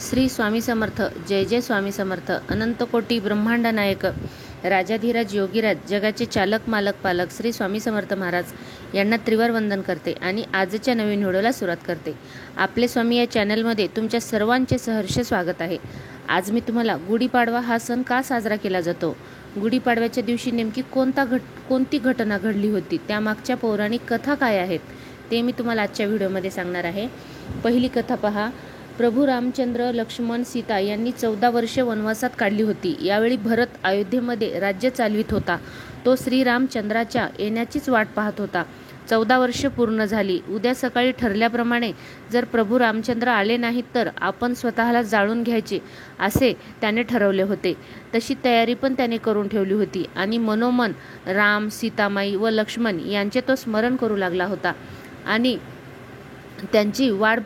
श्री स्वामी समर्थ. जय जय स्वामी समर्थ. अनंत कोटी ब्रह्मांड नायक राजाधिराज योगीराज जगाचे चालक मालक पालक श्री स्वामी समर्थ महाराज यांना त्रिवार वंदन करते आणि आजच्या नवीन व्हिडिओला सुरुवात करते. आपले स्वामी या चॅनलमध्ये तुमच्या सर्वांचे सहर्ष स्वागत आहे. आज मी तुम्हाला गुढीपाडवा हा सण का साजरा केला जातो, गुढीपाडव्याच्या दिवशी नेमकी कोणती घटना घडली होती, त्यामागच्या पौराणिक कथा काय आहेत ते मी तुम्हाला आजच्या व्हिडिओमध्ये सांगणार आहे. पहिली कथा पहा. प्रभू रामचंद्र, लक्ष्मण, सीता यांनी 14 वर्षे वनवासात काढली होती. यावेळी भरत अयोध्येमध्ये राज्य चालवित होता. तो श्रीरामचंद्राच्या येण्याचीच वाट पाहत होता. 14 वर्षे पूर्ण झाली. उद्या सकाळी ठरल्याप्रमाणे जर प्रभू रामचंद्र आले नाहीत तर आपण स्वतःला जाळून घ्यायचे असे त्याने ठरवले होते. तशी तयारी पण त्याने करून ठेवली होती आणि मनोमन राम, सीतामाई व लक्ष्मण यांचे तो स्मरण करू लागला होता आणि त्यांची वाट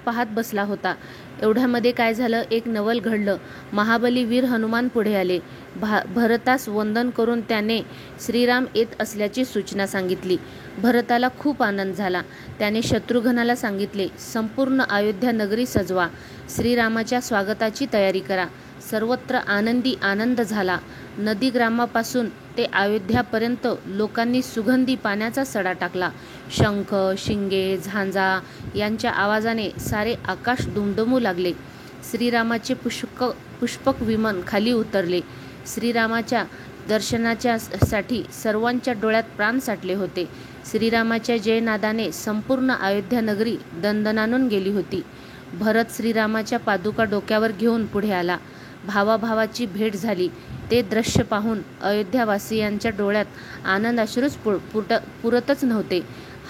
पाहत बसला होता. एवढ्यामध्ये काय झालं, एक नवल घडलं. महाबली वीर हनुमान पुढे आले. भरतास वंदन करून त्याने श्रीराम येत असल्याची सूचना सांगितली. भरताला खूप आनंद झाला. त्याने शत्रुघ्नाला सांगितले, संपूर्ण अयोध्या नगरी सजवा, श्रीरामाच्या स्वागताची तयारी करा. सर्वत्र आनंदी आनंद झाला. नदी ग्रामापासून ते अयोध्यापर्यंत लोकांनी सुगंधी पाण्याचा सडा टाकला. शंख, शिंगे, झांजा यांच्या आवाजाने सारे आकाश दुमदुमू लागले. श्रीरामाचे पुष्पक विमान खाली उतरले. श्रीरामाच्या दर्शनाच्या साठी सर्वांच्या डोळ्यात प्राण साठले होते. श्रीरामाच्या जयनादाने संपूर्ण अयोध्या नगरी दणदणाणून गेली होती. भरत श्रीरामाच्या पादुका डोक्यावर घेऊन पुढे आला. भावाभावाची भेट झाली. ते दृश्य पाहून अयोध्यावासियांच्या डोळ्यात आनंदाश्रूच पुरतच नव्हते.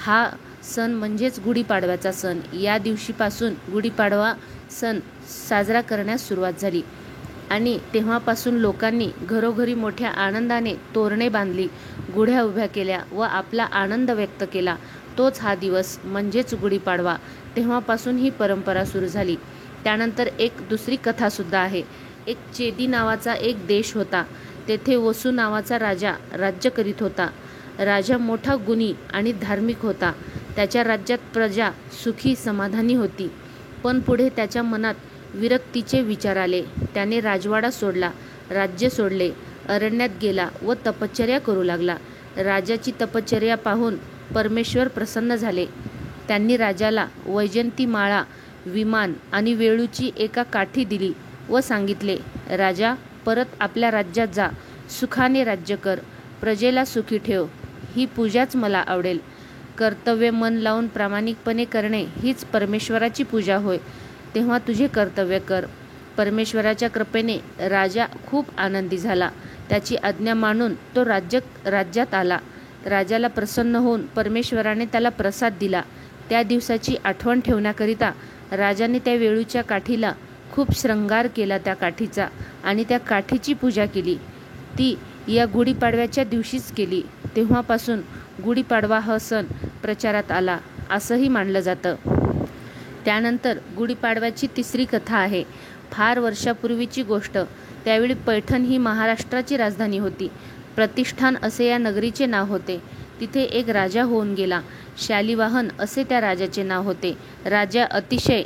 हा सण म्हणजेच गुढीपाडव्याचा सण. या दिवशीपासून गुढीपाडवा सण साजरा करण्यास सुरुवात झाली आणि तेव्हापासून लोकांनी घरोघरी मोठ्या आनंदाने तोरणे बांधली, गुढ्या उभ्या केल्या व आपला आनंद व्यक्त केला. तोच हा दिवस म्हणजेच गुढीपाडवा. तेव्हापासून ही परंपरा सुरू झाली. त्यानंतर एक दुसरी कथासुद्धा आहे. एक चेदी नावाचा एक देश होता. तेथे वसू नावाचा राजा राज्य करीत होता. राजा मोठा गुणी आणि धार्मिक होता. त्याच्या राज्यात प्रजा सुखी समाधानी होती. पण पुढे त्याच्या मनात विरक्तीचे विचार आले. त्याने राजवाडा सोडला, राज्य सोडले, अरण्यात गेला व तपश्चर्या करू लागला. राजाची तपश्चर्या पाहून परमेश्वर प्रसन्न झाले. त्यांनी राजाला वैजंती माळा, विमान आणि वेळूची एका काठी दिली व सांगितले, राजा, परत आपल्या राज्यात जा, सुखाने राज्य कर, प्रजेला सुखी ठेव. ही पूजाच मला आवडेल. कर्तव्य मन लावून प्रामाणिकपणे करणे हीच परमेश्वराची पूजा होय. तेव्हा तुझे कर्तव्य कर. परमेश्वराच्या कृपेने राजा खूप आनंदी झाला. त्याची आज्ञा मानून तो राज्यात आला. राजाला प्रसन्न होऊन परमेश्वराने त्याला प्रसाद दिला. त्या दिवसाची आठवण ठेवण्याकरिता राजाने त्या वेळूच्या काठीला खूप श्रंगार केला त्या काठीचा आणि त्या काठीची पूजा केली. ती या गुढीपाडव्याच्या दिवशीच केली. तेव्हापासून गुढीपाडवा हा सण प्रचारात आला असंही मानलं जातं. त्यानंतर गुढीपाडव्याची तिसरी कथा आहे. फार वर्षापूर्वीची गोष्ट. त्यावेळी पैठण ही महाराष्ट्राची राजधानी होती. प्रतिष्ठान असे या नगरीचे नाव होते. तिथे एक राजा होऊन गेला. शालिवाहन असे त्या राजाचे नाव होते. राजा अतिशय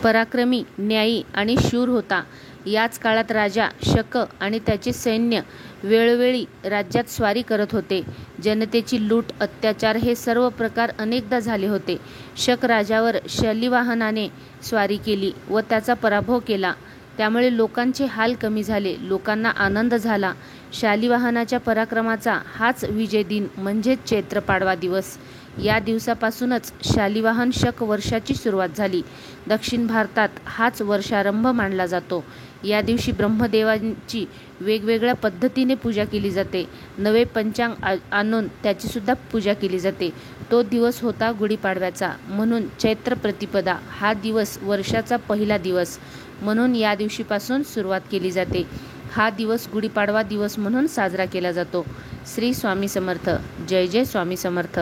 पराक्रमी, न्यायी आणि शूर होता. याच काळात राजा शक आणि त्याचे सैन्य वेळोवेळी राज्यात स्वारी करत होते. जनतेची लूट, अत्याचार हे सर्व प्रकार अनेकदा झाले होते. शक राजावर शालिवाहनाने स्वारी केली व त्याचा पराभव केला. त्यामुळे लोकांचे हाल कमी झाले. लोकांना आनंद झाला. शालिवाहनाच्या पराक्रमाचा हाच विजय दिन म्हणजेच चैत्र पाडवा दिवस. या दिवसापासूनच शालिवाहन शक वर्षाची सुरुवात झाली. दक्षिण भारतात हाच वर्षारंभ मानला जातो. या दिवशी ब्रह्मदेवांची वेगवेगळ्या पद्धतीने पूजा केली जाते. नवे पंचांग आणून त्याची सुद्धा पूजा केली जाते. तो दिवस होता गुढीपाडव्याचा. म्हणून चैत्र प्रतिपदा हा दिवस वर्षाचा पहिला दिवस म्हणून या दिवशीपासून सुरुवात केली जाते. हा दिवस गुढीपाडवा दिवस म्हणून साजरा केला जातो. श्री स्वामी समर्थ. जय जय स्वामी समर्थ.